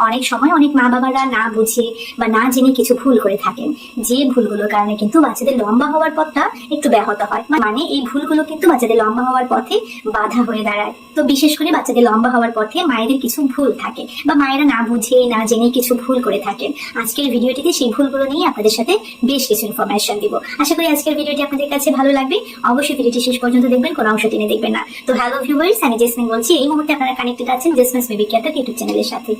অনেক সময় অনেক মা বাবারা না বুঝে বা না জেনে কিছু ভুল করে থাকেন, যে ভুলগুলোর কারণে কিন্তু বাচ্চাদের লম্বা হওয়ার পথটা একটু ব্যাহত হয়। মানে এই ভুলগুলো কিন্তু বাচ্চাদের লম্বা হওয়ার পথে বাধা হয়ে দাঁড়ায়। তো বিশেষ করে বাচ্চাদের লম্বা হওয়ার পথে মায়েদের কিছু ভুল থাকে বা মায়েরা না বুঝে না জেনে কিছু ভুল করে থাকেন। আজকের ভিডিওটিতে সেই ভুলগুলো নিয়ে আপনাদের সাথে বেশ কিছু ইনফরমেশন দিব। আশা করি আজকের ভিডিওটি আপনাদের কাছে ভালো লাগবে। অবশ্যই ভিডিওটি শেষ পর্যন্ত দেখবেন, কোনো অংশ টেনে দেখবেন না। তো হ্যালো ভিউয়ার্স, আমি জেসমিন বলছি। এই মুহূর্তে আপনারা কানেক্টেড আছেন জেসমিনস বেবি কেয়ার ইউটিউব চ্যানেলের সাথে।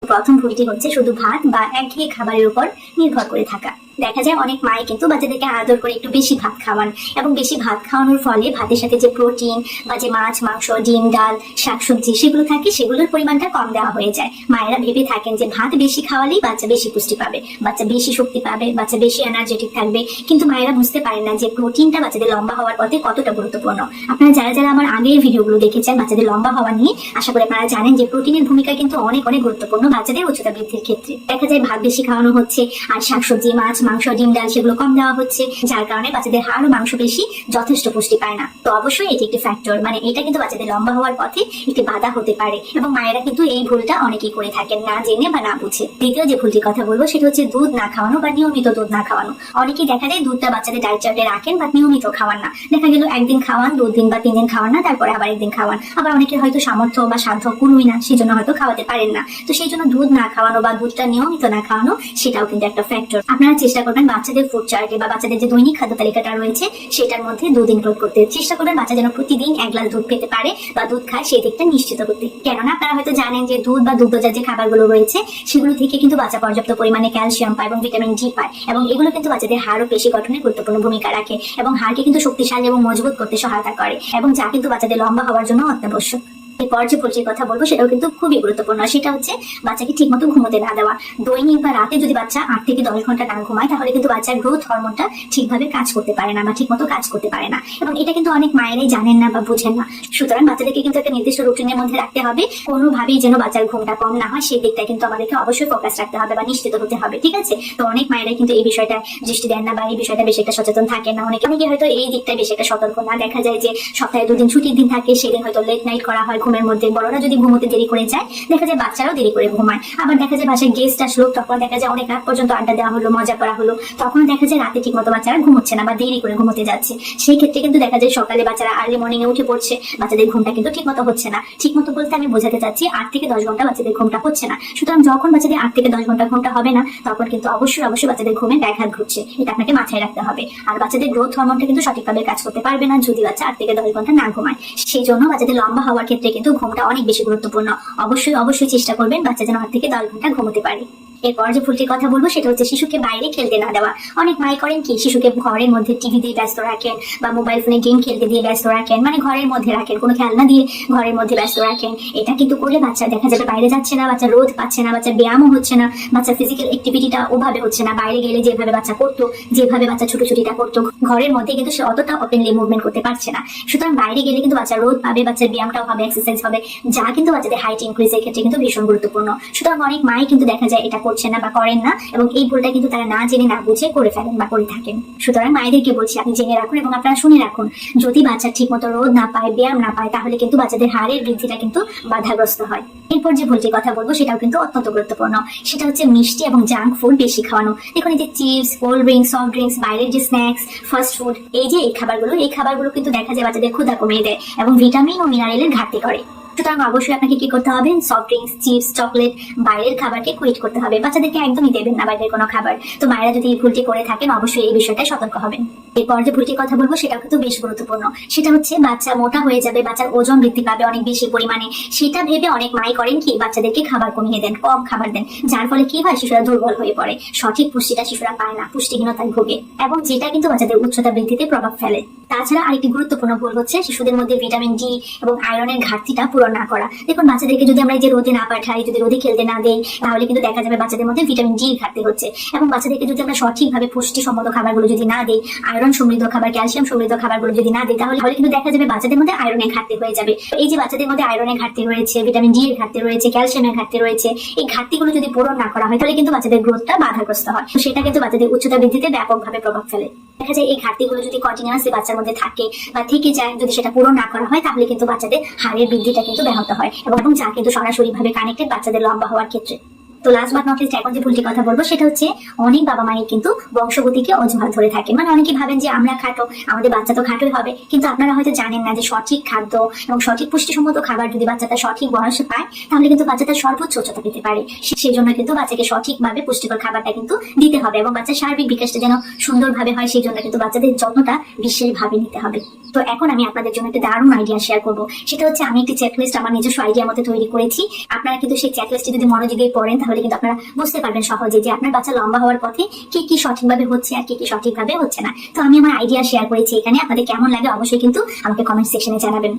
প্রথম ভুলটি হচ্ছে শুধু ভাত বা একঘেয়ে খাবারের উপর নির্ভর করে থাকা। দেখা যায় অনেক মায়ে কিন্তু বাচ্চাদেরকে আদর করে একটু বেশি ভাত খাওয়ান, এবং বেশি ভাত খাওয়ানোর ফলে ভাতের সাথে যে প্রোটিন বা যে মাছ মাংস ডিম ডাল শাকসবজি সেগুলো থাকে, সেগুলোর পরিমাণটা কম দেওয়া হয়ে যায়। মায়েরা ভেবে থাকেন যে ভাত বেশি খাওয়ালেই বাচ্চা বেশি পুষ্টি পাবে, বাচ্চা বেশি শক্তি পাবে, বাচ্চা বেশি এনার্জেটিক থাকবে। কিন্তু মায়েরা বুঝতে পারেন না যে প্রোটিনটা বাচ্চাদের লম্বা হওয়ার পথে কতটা গুরুত্বপূর্ণ। আপনারা যারা যারা আমার আগের ভিডিওগুলো দেখেছেন বাচ্চাদের লম্বা হওয়া নিয়ে, আশা করি আপনারা জানেন যে প্রোটিনের ভূমিকা কিন্তু অনেক অনেক গুরুত্বপূর্ণ বাচ্চাদের উচ্চতা বৃদ্ধির ক্ষেত্রে। দেখা যায় ভাত বেশি খাওয়ানো হচ্ছে আর শাকসবজি মাছ মাংস ডিম ডাল সেগুলো কম দেওয়া হচ্ছে, যার কারণে বাচ্চাদের হাড় ও মাংস বেশি যথেষ্ট পুষ্টি পায় না। তো অবশ্যই এটি একটি ফ্যাক্টর, মানে এটা কিন্তু বাচ্চাদের লম্বা হওয়ার পথে একটি বাধা হতে পারে, এবং মায়েরা কিন্তু এই ভুলটা অনেকেই করে থাকেন না জেনে বা না বুঝে। দ্বিতীয় যে ভুলটির কথা বলবো সেটা হচ্ছে দুধ না খাওয়ানো বা নিয়মিত দুধ না খাওয়ানো। অনেকেই দেখা যায় দুধটা বাচ্চাদের ডায়েট চার্টে রাখেন বা নিয়মিত খাওয়ান না। দেখা গেল একদিন খাওয়ান, 2 দিন বা 3 দিন খাওয়ান না, তারপরে আবার একদিন খাওয়ান। আবার অনেকের হয়তো সামর্থ্য বা সাধ্য কুলোই না, সেই জন্য হয়তো খাওয়াতে পারেন না। তো সেই জন্য দুধ না খাওয়ানো বা দুধটা নিয়মিত না খাওয়ানো সেটাও কিন্তু একটা ফ্যাক্টর। আপনারা চেষ্টা করবেন বাচ্চাদের ফুড চার্টে বা বাচ্চাদের যে দৈনিক খাদ্য তালিকাটা রয়েছে সেটার মধ্যে দুধ ইনক্লুড করতে চেষ্টা করবেন। বাচ্চা যেন প্রতিদিন 1 গ্লাস দুধ পেতে পারে বা দুধ খায় সেই দিকটা নিশ্চিত করতে। কেননা আপনারা হয়তো জানেন যে দুধ বা দুগ্ধজাত যে খাবারগুলো রয়েছে সেগুলো থেকে কিন্তু বাচ্চা পর্যাপ্ত পরিমাণে ক্যালসিয়াম পায় এবং ভিটামিন ডি পায়, এবং এগুলো কিন্তু বাচ্চাদের হাড় ও পেশি গঠনে গুরুত্বপূর্ণ ভূমিকা রাখে এবং হাড়কে কিন্তু শক্তিশালী এবং মজবুত করতে সহায়তা করে, এবং যা কিন্তু বাচ্চাদের লম্বা হওয়ার জন্য অত্যাবশ্যক। এরপর যে ভুলটির কথা বলবো সেটাও কিন্তু খুবই গুরুত্বপূর্ণ, সেটা হচ্ছে বাচ্চাকে ঠিক মতো ঘুমোতে না দেওয়া। দৈনিক বা রাতে যদি বাচ্চা 8 থেকে 10 ঘন্টা না ঘুমায় তাহলে কিন্তু বাচ্চার গ্রোথ হরমোনটা ঠিকভাবে কাজ করতে পারে না বা ঠিক মতো কাজ করতে পারে না, এবং এটা কিন্তু অনেক মায়েরাই জানেন না বা বুঝেন না। সুতরাং বাচ্চাদেরকে কিন্তু একটা নির্দিষ্ট রুটিনের মধ্যে রাখতে হবে, কোনোভাবেই যেন বাচ্চার ঘুমটা কম না হয় সেই দিকটা কিন্তু আমাদেরকে অবশ্যই ফোকাস রাখতে হবে বা নিশ্চিত হতে হবে, ঠিক আছে? তো অনেক মায়েরাই কিন্তু এই বিষয়টা দৃষ্টি দেন না বা এই বিষয়টা বেশি একটা সচেতন থাকেন না। অনেকে হয়তো এই দিকটা বেশি একটা সতর্ক না। দেখা যায় যে সপ্তাহে 2 দিন ছুটির দিন থাকে, সেদিন হয়তো লেট নাইট করা হয় ঘুমের মধ্যে। বড়রা যদি ঘুমোতে দেরি করে যায় দেখা যায় বাচ্চারাও দেরি করে ঘুমায়। আবার দেখা যায় বাসায় গেস্ট আসলো, তখন দেখা যায় অনেক রাত পর্যন্ত আড্ডা দেওয়া হলো, মজা করা হলো, তখন দেখা যায় রাতে ঠিক মতো বাচ্চারা ঘুমোচ্ছে না বা দেরি করে ঘুমোতে যাচ্ছে। সেই ক্ষেত্রে কিন্তু দেখা যায় সকালে বাচ্চারা আর্লি মর্নিং এ উঠে পড়ছে, বাচ্চাদের ঘুমটা কিন্তু ঠিক মতো হচ্ছে না। ঠিক মতো বলতে আমি বোঝাতে চাচ্ছি 8 থেকে 10 ঘন্টা বাচ্চাদের ঘুমটা হচ্ছে না। সুতরাং যখন বাচ্চাদের 8 থেকে 10 ঘন্টা ঘুমটা হবে না তখন কিন্তু অবশ্যই বাচ্চাদের ঘুমে ব্যাঘাত ঘটছে, এটা আপনাকে মাথায় রাখতে হবে। আর বাচ্চাদের গ্রোথ হরমোনটা কিন্তু সঠিকভাবে কাজ করতে পারবে না যদি বাচ্চা 8 থেকে 10 ঘন্টা না ঘুমায়। সেই জন্য বাচ্চাদের লম্বা হওয়ার ক্ষেত্রে কিন্তু ঘুমটা অনেক বেশি গুরুত্বপূর্ণ। অবশ্যই চেষ্টা করবেন বাচ্চা যেন 8 থেকে 10 ঘন্টা ঘুমোতে পারে। এরপর যে ভুলটির কথা বলবো সেটা হচ্ছে শিশুকে বাইরে খেলতে না দেওয়া। অনেক মাই করেন কি, শিশুকে ঘরের মধ্যে টিভি দিয়ে ব্যস্ত রাখেন বা মোবাইল ফোনে গেম খেলতে দিয়ে ব্যস্ত রাখেন, মানে ঘরের মধ্যে রাখেন, কোনো খেলনা দিয়ে ঘরের মধ্যে ব্যস্ত রাখেন। এটা কিন্তু করলে বাচ্চা দেখা যাবে বাইরে যাচ্ছে না, বাচ্চা রোদ পাচ্ছে না, বাচ্চার ব্যায়ামও হচ্ছে না, বাচ্চার ফিজিক্যাল অ্যাক্টিভিটিটা ওভাবে হচ্ছে না। বাইরে গেলে যেভাবে বাচ্চা করতো, যেভাবে বাচ্চা ছুটোছুটিটা করতো, ঘরের মধ্যে কিন্তু সে অতটা ওপেনলি মুভমেন্ট করতে পারছে না। সুতরাং বাইরে গেলে কিন্তু বাচ্চা রোদ পাবে, বাচ্চার ব্যায়ামটাও হবে, এক্সারসাইজ হবে, যা কিন্তু বাচ্চাদের হাইট ইনক্রিজের ক্ষেত্রে কিন্তু ভীষণ গুরুত্বপূর্ণ। সুতরাং অনেক মাই কিন্তু দেখা যায় এটা করছে না বা করেন না, এবং এই ভুলটা কিন্তু তারা না জেনে না বুঝে করে ফেলেন বা করে থাকেন। সুতরাং মায়েদেরকে বলছি আপনি জেনে রাখুন এবং আপনারা শুনে রাখুন, যদি বাচ্চা ঠিক মতো রোদ না পায়, ব্যায়াম না পায়, তাহলে কিন্তু বাচ্চাদের হাড়ের বৃদ্ধিটা কিন্তু বাধাগ্রস্ত হয়। এরপর যে ভুলটির কথা বলবো সেটাও কিন্তু অত্যন্ত গুরুত্বপূর্ণ, সেটা হচ্ছে মিষ্টি এবং জাঙ্ক ফুড বেশি খাওয়ানো। দেখুন এই যে chips, cold drinks, soft drinks, বাইরের যে স্ন্যাক্স, ফাস্ট ফুড, এই খাবারগুলো কিন্তু দেখা যায় বাচ্চাদের ক্ষুধা কমিয়ে দেয় এবং ভিটামিন ও মিনারেলের ঘাটতি করে। সুতরাং অবশ্যই আপনাকে কি করতে হবে, সফট ড্রিঙ্কস, চিপস, চকলেট, বাইরের খাবারকে কুইট করতে হবে। বাচ্চাদেরকে একদমই দেবেন না বাইরের কোনো খাবার। তো মায়েরা যদি এই ভুলটি করে থাকেন অবশ্যই এই বিষয়টায় সতর্ক হবেন। এরপর যে ভুলটির কথা বলবো সেটাও কিন্তু বেশ গুরুত্বপূর্ণ, সেটা হচ্ছে বাচ্চা মোটা হয়ে যাবে, বাচ্চার ওজন বৃদ্ধি পাবে অনেক বেশি পরিমাণে। সেটা ভেবে অনেক মাই করেন কি, বাচ্চাদেরকে খাবার কমিয়ে দেন, কম খাবার দেন, যার ফলে কি হয়, শিশুরা দুর্বল হয়ে পড়ে, সঠিক পুষ্টিটা শিশুরা পায় না, পুষ্টিহীনতায় ভোগে, এবং যেটা কিন্তু বাচ্চাদের উচ্চতা বৃদ্ধিতে প্রভাব ফেলে। তাছাড়া আরেকটি গুরুত্বপূর্ণ ভুল হচ্ছে শিশুদের মধ্যে ভিটামিন ডি এবং আয়রনের ঘাটতিটা পূরণ না করা। দেখুন বাচ্চাদেরকে যদি আমরা এই যে রোদে না পাঠাই, যদি রোদে খেলতে না দেই, তাহলে কিন্তু দেখা যাবে বাচ্চাদের মধ্যে ভিটামিন ডি ঘাটতি হচ্ছে। এবং বাচ্চাদেরকে যদি আমরা সঠিকভাবে পুষ্টিসম্মত খাবারগুলো যদি না দেই, আয়রন সমৃদ্ধ খাবার, ক্যালসিয়াম সমৃদ্ধ খাবারগুলো যদি না দিই, তাহলে কিন্তু দেখা যাবে বাচ্চাদের মধ্যে আয়রনের ঘাটতি হয়ে যাবে। এই যে বাচ্চাদের মধ্যে আয়রনের ঘাটতি রয়েছে, ভিটামিন ডি এর ঘাটতি রয়েছে, ক্যালসিয়ামের ঘাটতি রয়েছে, এই ঘাটতিগুলো যদি পূরণ না করা হয় তাহলে কিন্তু বাচ্চাদের গ্রোথটা বাধাগ্রস্ত হয়। তো সেটা কিন্তু বাচ্চাদের উচ্চতা বৃদ্ধিতে ব্যাপকভাবে প্রভাব ফেলে। দেখা যায় এই ঘাটতিগুলো যদি কন্টিনিউয়াসলি বাচ্চার মধ্যে থাকে বা থেকে যায়, যদি সেটা পূরণ না করা হয় তাহলে কিন্তু বাচ্চাদের হাড়ের বৃদ্ধিটা কিন্তু ব্যাহত হয়, এবং যা কিন্তু সরাসরি ভাবে কানেক্টেড বাচ্চাদের লম্বা হওয়ার ক্ষেত্রে। তো লাস্ট বাট নট লিস্ট এখন যে ভুলটি কথা বলবো সেটা হচ্ছে, অনেক বাবা মায়ের কিন্তু বংশগতিকে অজুহাত ধরে থাকে। মানে অনেকে ভাবেন যে আমরা খাটো, আমাদের বাচ্চা তো খাটোই হবে, কিন্তু আপনারা হয়তো জানেন না যে সঠিক খাদ্য এবং সঠিক পুষ্টিসম্মত খাবার যদি বাচ্চাটা সঠিক বয়সে পায় তাহলে কিন্তু বাচ্চাটা সর্বোচ্চ উচ্চতা পেতে পারে। সেই জন্য কিন্তু বাচ্চাকে সঠিকভাবে পুষ্টিকর খাবারটা কিন্তু দিতে হবে, এবং বাচ্চার সার্বিক বিকাশটা যেন সুন্দরভাবে হয় সেই জন্য কিন্তু বাচ্চাদের যত্নটা বিশেষভাবে নিতে হবে। তো এখন আমি আপনাদের জন্য একটা দারুণ আইডিয়া শেয়ার করবো। সেটা হচ্ছে, আমি একটি চেকলিস্ট আমার নিজস্ব আইডিয়ার মধ্যে তৈরি করেছি। আপনারা কিন্তু সেই চেকলিস্টে যদি মনোযোগে পড়েন তাহলে কিন্তু আপনারা বুঝতে পারবেন সহজে যে আপনার বাচ্চা লম্বা হওয়ার পথে কি কি সঠিকভাবে হচ্ছে আর কি কি সঠিকভাবে হচ্ছে না। তো আমি আমার আইডিয়া শেয়ার করেছি এখানে, আপনাদের কেমন লাগে অবশ্যই কিন্তু আমাকে কমেন্ট সেকশনে জানাবেন।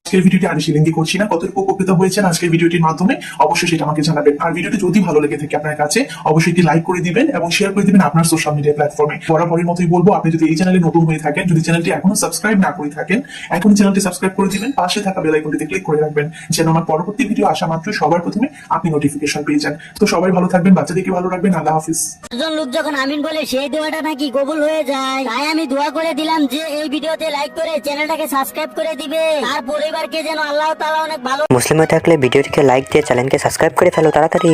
আজকের ভিডিওটি আর বেশি লেন্দি করছি না, কতটুকু উপকৃত হয়েছেন আজকের ভিডিওটির মাধ্যমে অবশ্যই সেটা আমাকে জানাবেন। আর ভিডিওটি যদি ভালো লেগে থাকে আপনার কাছে অবশ্যই একটি লাইক করে দিবেন এবং শেয়ার করে দিবেন আপনার সোশ্যাল মিডিয়া প্ল্যাটফর্মে। বরাবরের মতোই বলবো, আপনি যদি এই চ্যানেলে নতুন হয়ে থাকেন, যদি চ্যানেলটি এখনো সাবস্ক্রাইব না করে থাকেন, এখন চ্যানেলটি সাবস্ক্রাইব করে দিবেন, পাশে থাকা বেল আইকনটিতে ক্লিক করে রাখবেন যেন আমার পরবর্তী ভিডিও আসা মাত্র সবার প্রথমে আপনি নোটিফিকেশন পেয়ে যান। তো সবাই ভালো থাকবেন, বাচ্চাদেরকে ভালো রাখবেন। আল্লাহ হাফিজ। একজন লোক যখন আমিন বলে সেই দোয়াটা নাকি কবুল হয়ে যায়, তাই আমি দোয়া করে দিলাম যে এই ভিডিওতে লাইক করে চ্যানেলটাকে সাবস্ক্রাইব করে দিবে, আর পরিবারকে যেন আল্লাহ তাআলা অনেক ভালো। মুসলিম হয়ে থাকলে ভিডিওটিকে লাইক দিয়ে চ্যানেলকে সাবস্ক্রাইব করে ফেলো তাড়াতাড়ি।